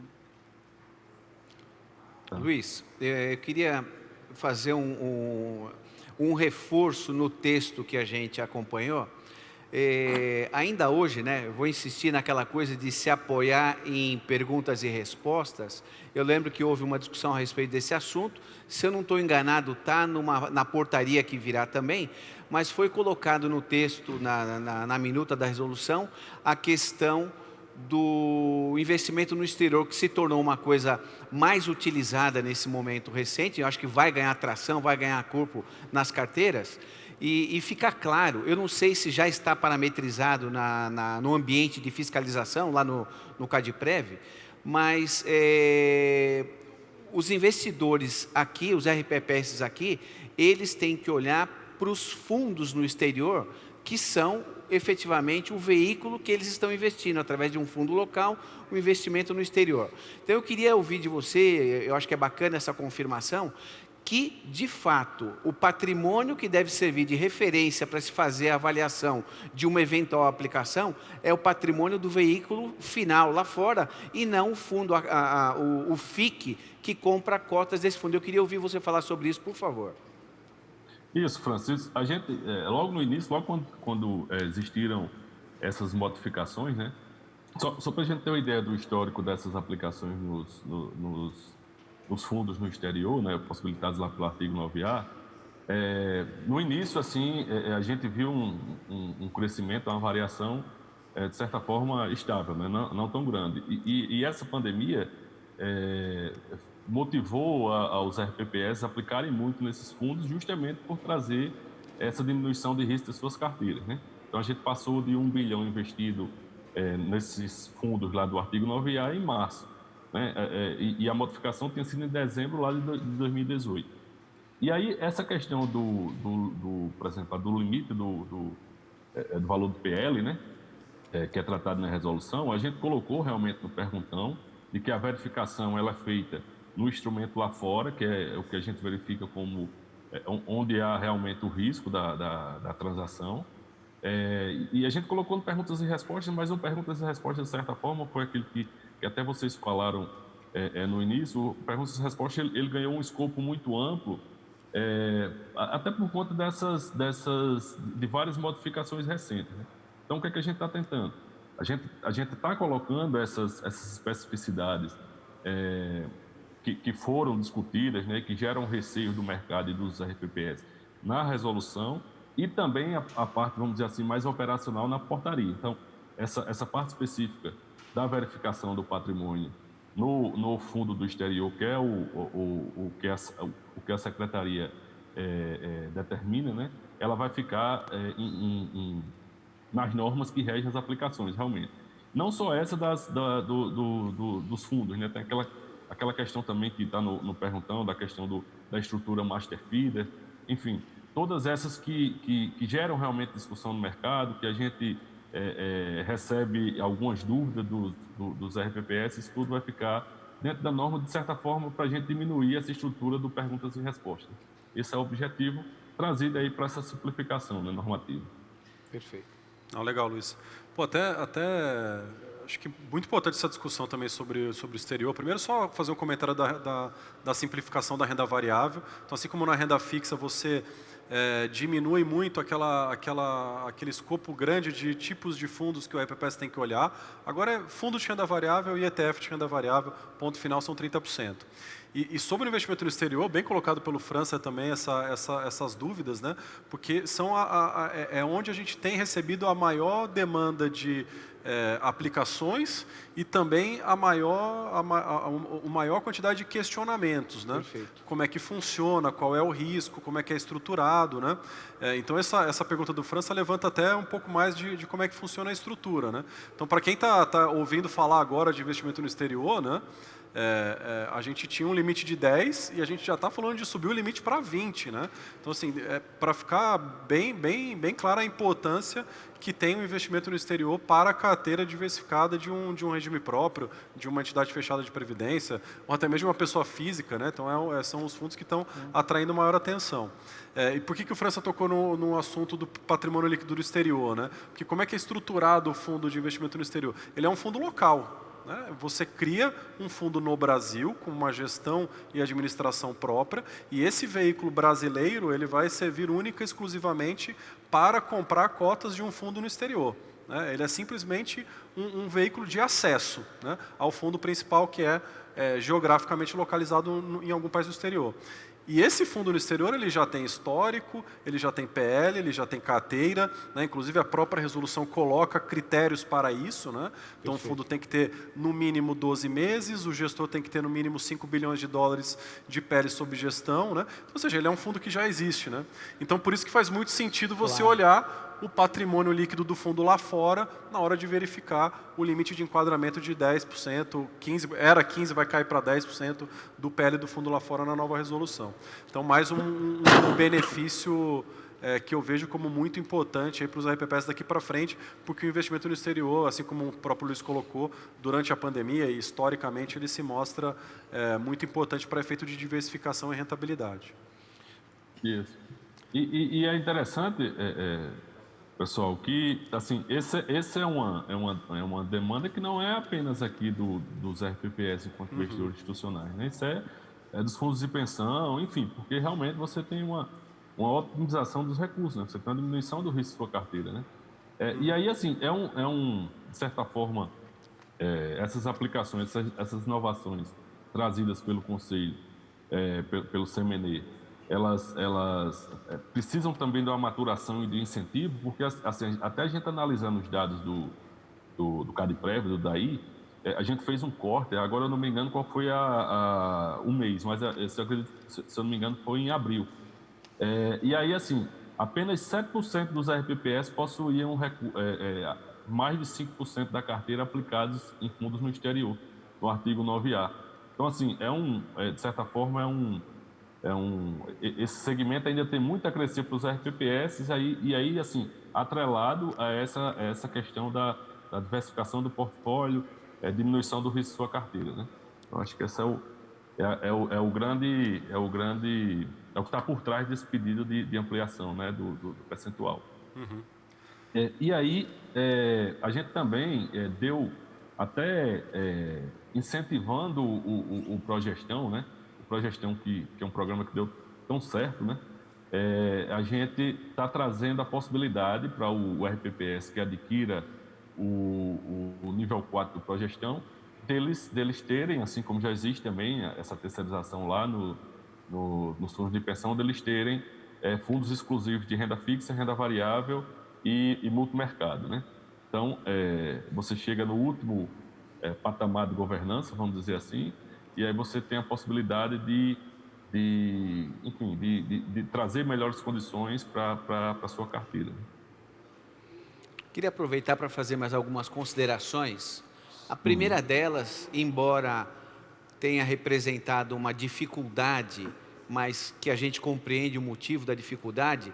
Tá. Luiz, eu queria fazer um reforço no texto que a gente acompanhou. Ainda hoje, né, eu vou insistir naquela coisa de se apoiar em perguntas e respostas. Eu lembro que houve uma discussão a respeito desse assunto. Se eu não estou enganado, está na portaria que virá também, mas foi colocado no texto, na minuta da resolução, a questão do investimento no exterior, que se tornou uma coisa mais utilizada nesse momento recente. Eu acho que vai ganhar atração, vai ganhar corpo nas carteiras. E fica claro, eu não sei se já está parametrizado no ambiente de fiscalização, lá no CADPREV, mas os investidores aqui, os RPPS aqui, eles têm que olhar para os fundos no exterior, que são efetivamente o veículo que eles estão investindo, através de um fundo local, o investimento no exterior. Então eu queria ouvir de você, eu acho que é bacana essa confirmação, que, de fato, o patrimônio que deve servir de referência para se fazer a avaliação de uma eventual aplicação é o patrimônio do veículo final lá fora, e não o fundo, o FIC, que compra cotas desse fundo. Eu queria ouvir você falar sobre isso, por favor. Isso, Francisco. A gente, logo no início, logo quando existiram essas modificações, né? Só para a gente ter uma ideia do histórico dessas aplicações nos fundos no exterior, né, possibilitados lá pelo artigo 9A, no início, assim, a gente viu um crescimento, uma variação, de certa forma, estável, né, não tão grande. E essa pandemia motivou aos RPPS a aplicarem muito nesses fundos, justamente por trazer essa diminuição de risco das suas carteiras, né? Então, a gente passou de 1 bilhão investido nesses fundos lá do artigo 9A em março, né? E a modificação tinha sido em dezembro lá de 2018. E aí, essa questão por exemplo, do limite do valor do PL, né, que é tratado na resolução, a gente colocou realmente no perguntão de que a verificação ela é feita no instrumento lá fora, que é o que a gente verifica como onde há realmente o risco da transação. E a gente colocou no perguntas e respostas, mas o perguntas e respostas, de certa forma, foi aquilo que até vocês falaram no início. O perguntas e respostas ele ganhou um escopo muito amplo, até por conta de várias modificações recentes, né? Então, o que é que a gente está tentando? A gente está colocando essas especificidades que foram discutidas, né, que geram receio do mercado e dos RPPS na resolução, e também a parte, vamos dizer assim, mais operacional na portaria. Então, essa parte específica da verificação do patrimônio no fundo do exterior, que é o que a Secretaria determina, né, ela vai ficar nas normas que regem as aplicações, realmente. Não só essa dos fundos, né, tem aquela questão também que está no perguntão, da questão da estrutura master feeder, enfim, todas essas que geram realmente discussão no mercado, que a gente recebe algumas dúvidas dos RPPS, isso tudo vai ficar dentro da norma, de certa forma, para a gente diminuir essa estrutura do perguntas e respostas. Esse é o objetivo trazido aí para essa simplificação, né, normativa. Perfeito. Legal, Luiz. Pô, até acho que muito importante essa discussão também sobre o exterior. Primeiro, só fazer um comentário da simplificação da renda variável. Então, assim como na renda fixa você diminui muito aquele escopo grande de tipos de fundos que o RPPS tem que olhar, agora é fundo de renda variável e ETF de renda variável, ponto final, são 30%. E sobre o investimento no exterior, bem colocado pelo França também essas dúvidas, né? Porque é onde a gente tem recebido a maior demanda de aplicações e também a maior quantidade de questionamentos, né? Perfeito. Como é que funciona, qual é o risco, como é que é estruturado, né? Então essa pergunta do França levanta até um pouco mais de como é que funciona a estrutura, né? Então, para quem está ouvindo falar agora de investimento no exterior, né? A gente tinha um limite de 10 e a gente já está falando de subir o limite para 20, né? Então, assim, para ficar bem clara a importância que tem o investimento no exterior para a carteira diversificada de um regime próprio, de uma entidade fechada de previdência, ou até mesmo de uma pessoa física, né? Então, são os fundos que estão atraindo maior atenção. E por que o França tocou no assunto do patrimônio líquido do exterior, né? Porque como é que é estruturado o fundo de investimento no exterior? Ele é um fundo local. Você cria um fundo no Brasil com uma gestão e administração própria, e esse veículo brasileiro ele vai servir única e exclusivamente para comprar cotas de um fundo no exterior. Ele é simplesmente um veículo de acesso, né, ao fundo principal, que é geograficamente localizado em algum país do exterior. E esse fundo no exterior ele já tem histórico, ele já tem PL, ele já tem carteira, né? Inclusive a própria resolução coloca critérios para isso, né? Então o fundo tem que ter no mínimo 12 meses, o gestor tem que ter no mínimo 5 bilhões de dólares de PL sob gestão, né? Ou seja, ele é um fundo que já existe, né? Então por isso que faz muito sentido você olhar o patrimônio líquido do fundo lá fora na hora de verificar o limite de enquadramento de 10%, 15%, era 15%, vai cair para 10% do PL do fundo lá fora na nova resolução. Então, mais um benefício que eu vejo como muito importante para os RPPS daqui para frente, porque o investimento no exterior, assim como o próprio Luiz colocou, durante a pandemia e historicamente ele se mostra muito importante para efeito de diversificação e rentabilidade. Isso. E é interessante... pessoal, que assim, esse é uma demanda que não é apenas aqui dos RPPS enquanto investidores institucionais, né? Isso é dos fundos de pensão, enfim, porque realmente você tem uma otimização dos recursos, né? Você tem uma diminuição do risco da sua carteira, né? E aí, assim, de certa forma, essas aplicações, essas inovações trazidas pelo Conselho, pelo CMNE, elas precisam também de uma maturação e de incentivo, porque assim, até a gente analisando os dados do CADPREV, do DAI, a gente fez um corte, agora eu não me engano qual foi o mês, mas se eu não me engano foi em abril. E aí, assim, apenas 7% dos RPPS possuíam mais de 5% da carteira aplicados em fundos no exterior, no artigo 9A. Então, assim, de certa forma, esse segmento ainda tem muito a crescer para os RPPS, e aí, assim, atrelado a essa questão da diversificação do portfólio, diminuição do risco de sua carteira, né? Eu acho que esse é o que está por trás desse pedido de ampliação, né, do percentual. E aí, a gente também deu, até incentivando o Progestão, né? O Progestão, que é um programa que deu tão certo, né? A gente está trazendo a possibilidade para o RPPS que adquira o nível 4 do Progestão, deles terem, assim como já existe também essa terceirização lá nos fundos de pensão, deles terem fundos exclusivos de renda fixa, renda variável e multimercado, né? Então, você chega no último patamar de governança, vamos dizer assim, e aí você tem a possibilidade de trazer melhores condições para a sua carteira. Queria aproveitar para fazer mais algumas considerações. A primeira delas, embora tenha representado uma dificuldade, mas que a gente compreende o motivo da dificuldade,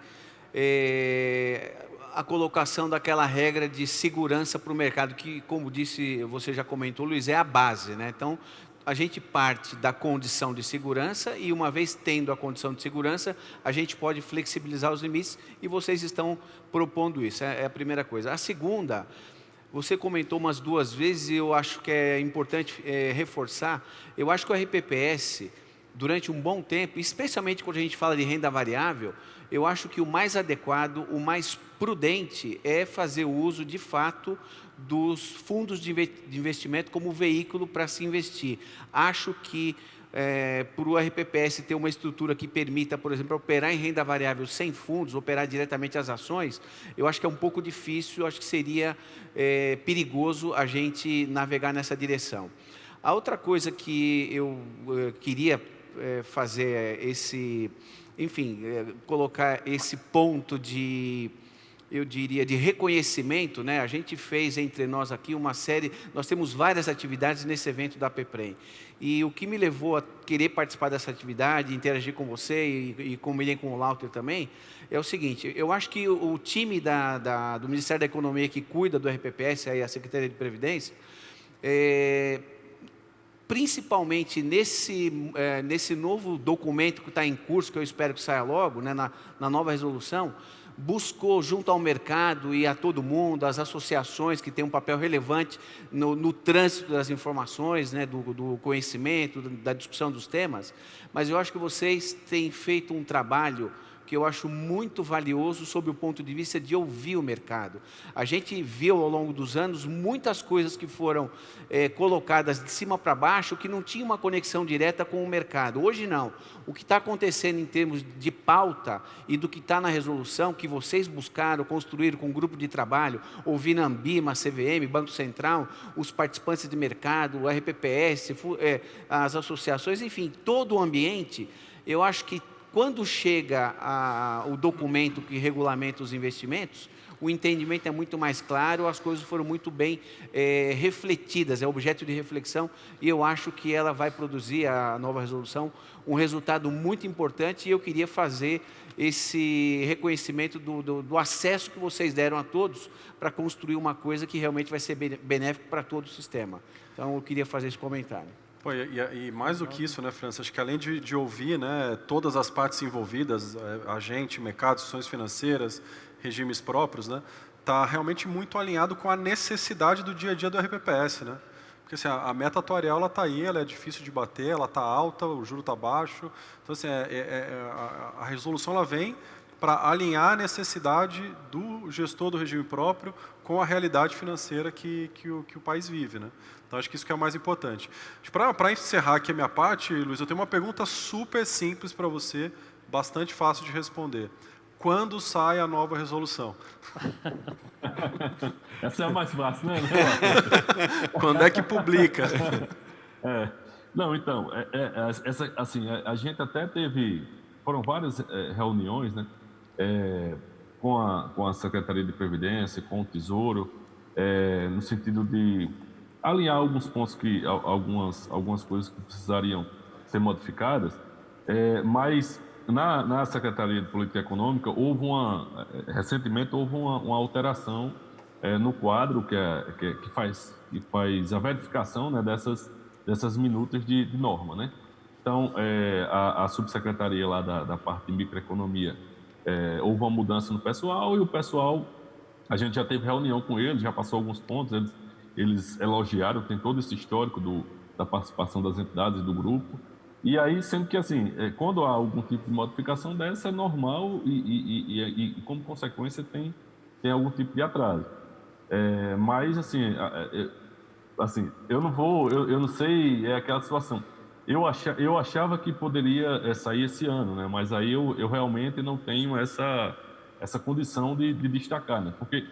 a colocação daquela regra de segurança para o mercado, que, como disse, você já comentou, Luiz, é a base, né? Então, a gente parte da condição de segurança e, uma vez tendo a condição de segurança, a gente pode flexibilizar os limites, e vocês estão propondo isso, é a primeira coisa. A segunda, você comentou umas 2 vezes e eu acho que é importante reforçar, eu acho que o RPPS, durante um bom tempo, especialmente quando a gente fala de renda variável, eu acho que o mais adequado, o mais prudente é fazer o uso, de fato, dos fundos de investimento como veículo para se investir. Acho que para o RPPS ter uma estrutura que permita, por exemplo, operar em renda variável sem fundos, operar diretamente as ações, eu acho que é um pouco difícil, eu acho que seria perigoso a gente navegar nessa direção. A outra coisa que eu queria fazer colocar esse ponto de, eu diria, de reconhecimento, né? A gente fez entre nós aqui uma série, nós temos várias atividades nesse evento da PEPREM. E o que me levou a querer participar dessa atividade, interagir com você e combinei com o Lauter também, é o seguinte: eu acho que o time do Ministério da Economia que cuida do RPPS, aí a Secretaria de Previdência, principalmente nesse novo documento que está em curso, que eu espero que saia logo, né, na nova resolução, buscou, junto ao mercado e a todo mundo, as associações que têm um papel relevante no trânsito das informações, né, do conhecimento, da discussão dos temas, mas eu acho que vocês têm feito um trabalho que eu acho muito valioso sob o ponto de vista de ouvir o mercado. A gente viu ao longo dos anos muitas coisas que foram colocadas de cima para baixo, que não tinham uma conexão direta com o mercado. Hoje não. O que está acontecendo em termos de pauta e do que está na resolução, que vocês buscaram, construíram com um grupo de trabalho, ouvindo a Ambima, a CVM, Banco Central, os participantes de mercado, o RPPS, as associações, enfim, todo o ambiente, eu acho que quando chega o documento que regulamenta os investimentos, o entendimento é muito mais claro, as coisas foram muito bem refletidas, é objeto de reflexão, e eu acho que ela vai produzir, a nova resolução, um resultado muito importante, e eu queria fazer esse reconhecimento do acesso que vocês deram a todos para construir uma coisa que realmente vai ser benéfico para todo o sistema. Então, eu queria fazer esse comentário. Pô, e mais do que isso, né, França, acho que além de ouvir, né, todas as partes envolvidas, agente, mercado, instituições financeiras, regimes próprios, né, está realmente muito alinhado com a necessidade do dia a dia do RPPS, né? Porque assim, a meta atuarial ela está aí, ela é difícil de bater, ela está alta, o juro está baixo, então assim, a resolução ela vem para alinhar a necessidade do gestor do regime próprio com a realidade financeira que o país vive, né? Então, acho que isso que é o mais importante. Para encerrar aqui a minha parte, Luiz, eu tenho uma pergunta super simples para você, bastante fácil de responder. Quando sai a nova resolução? Essa é a mais fácil, né? Quando é que publica? Não, então, assim, a gente até teve, foram várias reuniões, né, com a Secretaria de Previdência, com o Tesouro, no sentido de alinhar alguns pontos algumas coisas que precisariam ser modificadas. Mas na Secretaria de Política Econômica recentemente houve uma alteração no quadro que faz a verificação, né, dessas minutas de norma, né? Então, a subsecretaria lá da parte de microeconomia, houve uma mudança no pessoal, e o pessoal, a gente já teve reunião com eles, já passou alguns pontos, eles elogiaram, tem todo esse histórico da participação das entidades e do grupo. E aí, sendo que, assim, quando há algum tipo de modificação dessa, é normal e como consequência, tem algum tipo de atraso. Mas, assim, eu não sei, é aquela situação. Eu achava que poderia sair esse ano, né? Mas aí eu realmente não tenho essa condição de destacar, né? Porque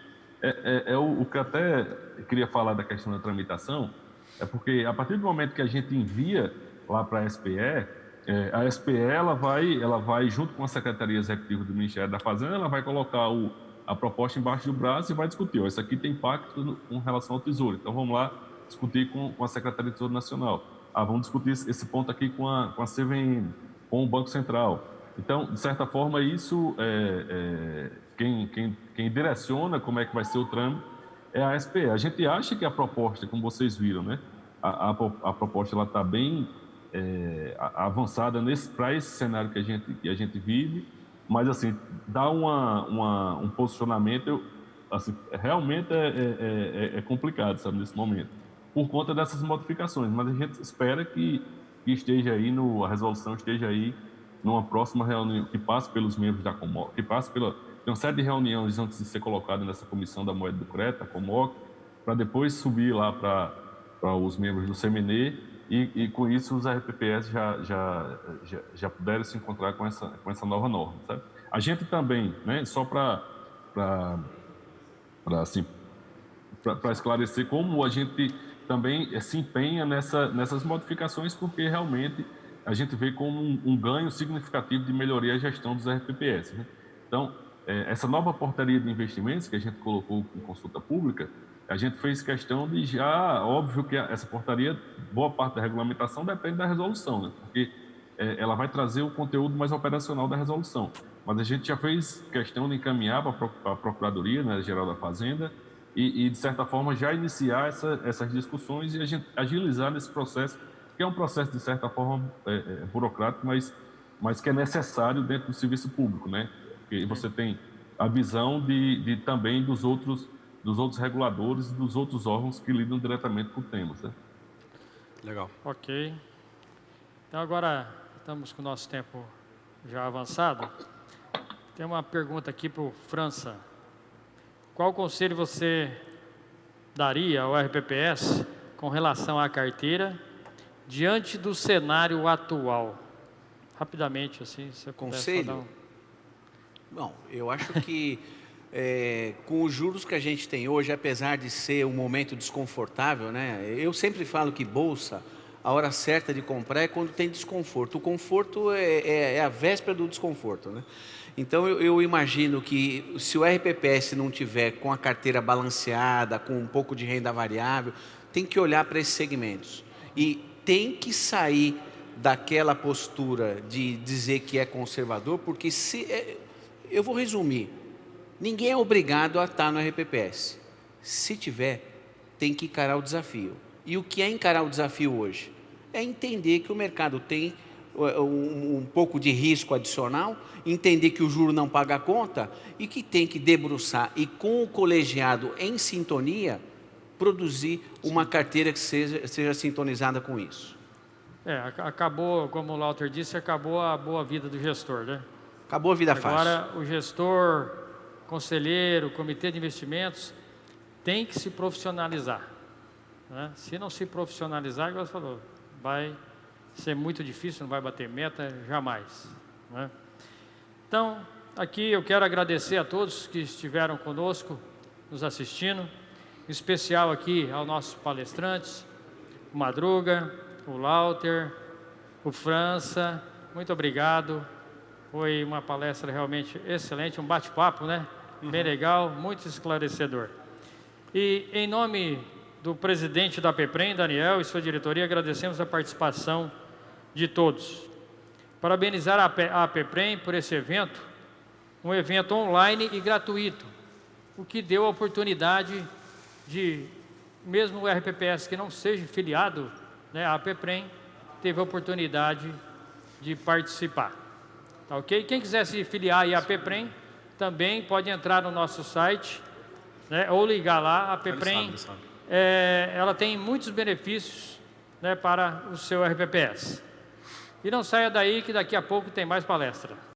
o que até queria falar da questão da tramitação, é porque a partir do momento que a gente envia lá para a SPE, a SPE ela vai junto com a Secretaria Executiva do Ministério da Fazenda, ela vai colocar a proposta embaixo do braço e vai discutir. Isso aqui tem impacto com relação ao Tesouro, então vamos lá discutir com a Secretaria do Tesouro Nacional. Vamos discutir esse ponto aqui com a CVM, com o Banco Central. Então, de certa forma, isso quem direciona como é que vai ser o trâmite é a SPE. A gente acha que a proposta, como vocês viram, né, a proposta ela está bem avançada para esse cenário que a gente vive, mas assim dá um posicionamento, assim, realmente é complicado, sabe, nesse momento, por conta dessas modificações. Mas a gente espera que esteja aí a resolução esteja aí numa próxima reunião, que passe pelos membros da Comoc, que passe tem uma série de reuniões antes de ser colocado nessa comissão da moeda do crédito, a Comoc, para depois subir lá para os membros do CMNE. E com isso os RPPS já puderam se encontrar com essa nova norma, sabe? A gente também, né, só para esclarecer como a gente também se empenha nessas modificações, porque realmente a gente vê como um ganho significativo de melhoria à gestão dos RPPS, né? Então, essa nova portaria de investimentos que a gente colocou em consulta pública, a gente fez questão de óbvio que essa portaria, boa parte da regulamentação depende da resolução, né? Porque ela vai trazer o conteúdo mais operacional da resolução. Mas a gente já fez questão de encaminhar para a Procuradoria, né, Geral da Fazenda, e de certa forma já iniciar essas discussões e a gente agilizar nesse processo, que é um processo de certa forma burocrático, mas que é necessário dentro do serviço público, né? Porque você tem a visão também dos outros reguladores e dos outros órgãos que lidam diretamente com temas, né? Legal. Ok. Então, agora estamos com o nosso tempo já avançado. Tem uma pergunta aqui para o França. Qual conselho você daria ao RPPS com relação à carteira diante do cenário atual? Rapidamente, assim, se você Conselho? Bom, eu acho que com os juros que a gente tem hoje, apesar de ser um momento desconfortável, né? Eu sempre falo que bolsa, a hora certa de comprar é quando tem desconforto. O conforto é a véspera do desconforto, né? Então eu imagino que se o RPPS não tiver com a carteira balanceada, com um pouco de renda variável, tem que olhar para esses segmentos e tem que sair daquela postura de dizer que é conservador, porque eu vou resumir. Ninguém é obrigado a estar no RPPS. Se tiver, tem que encarar o desafio. E o que é encarar o desafio hoje? É entender que o mercado tem um pouco de risco adicional, entender que o juro não paga a conta e que tem que debruçar e, com o colegiado em sintonia, produzir uma carteira que seja sintonizada com isso. Acabou, como o Lauter disse, acabou a boa vida do gestor, né? Acabou a vida fácil. Agora, o gestor, conselheiro, comitê de investimentos, tem que se profissionalizar, né? Se não se profissionalizar, igual você falou, vai ser muito difícil, não vai bater meta, jamais, né? Então, aqui eu quero agradecer a todos que estiveram conosco, nos assistindo, em especial aqui aos nossos palestrantes, o Madruga, o Lauter, o França, muito obrigado. Foi uma palestra realmente excelente, um bate-papo, né? Bem legal, muito esclarecedor. E em nome do presidente da PEPREM, Daniel, e sua diretoria, agradecemos a participação de todos. parabenizar a APPREM por esse evento, um evento online e gratuito, o que deu a oportunidade de, mesmo o RPPS que não seja filiado, né, a APPREM teve a oportunidade de participar. Tá ok? Quem quiser se filiar à APPREM, também pode entrar no nosso site, né, ou ligar lá. A APPREM, ela tem muitos benefícios, né, para o seu RPPS. E não saia daí que daqui a pouco tem mais palestra.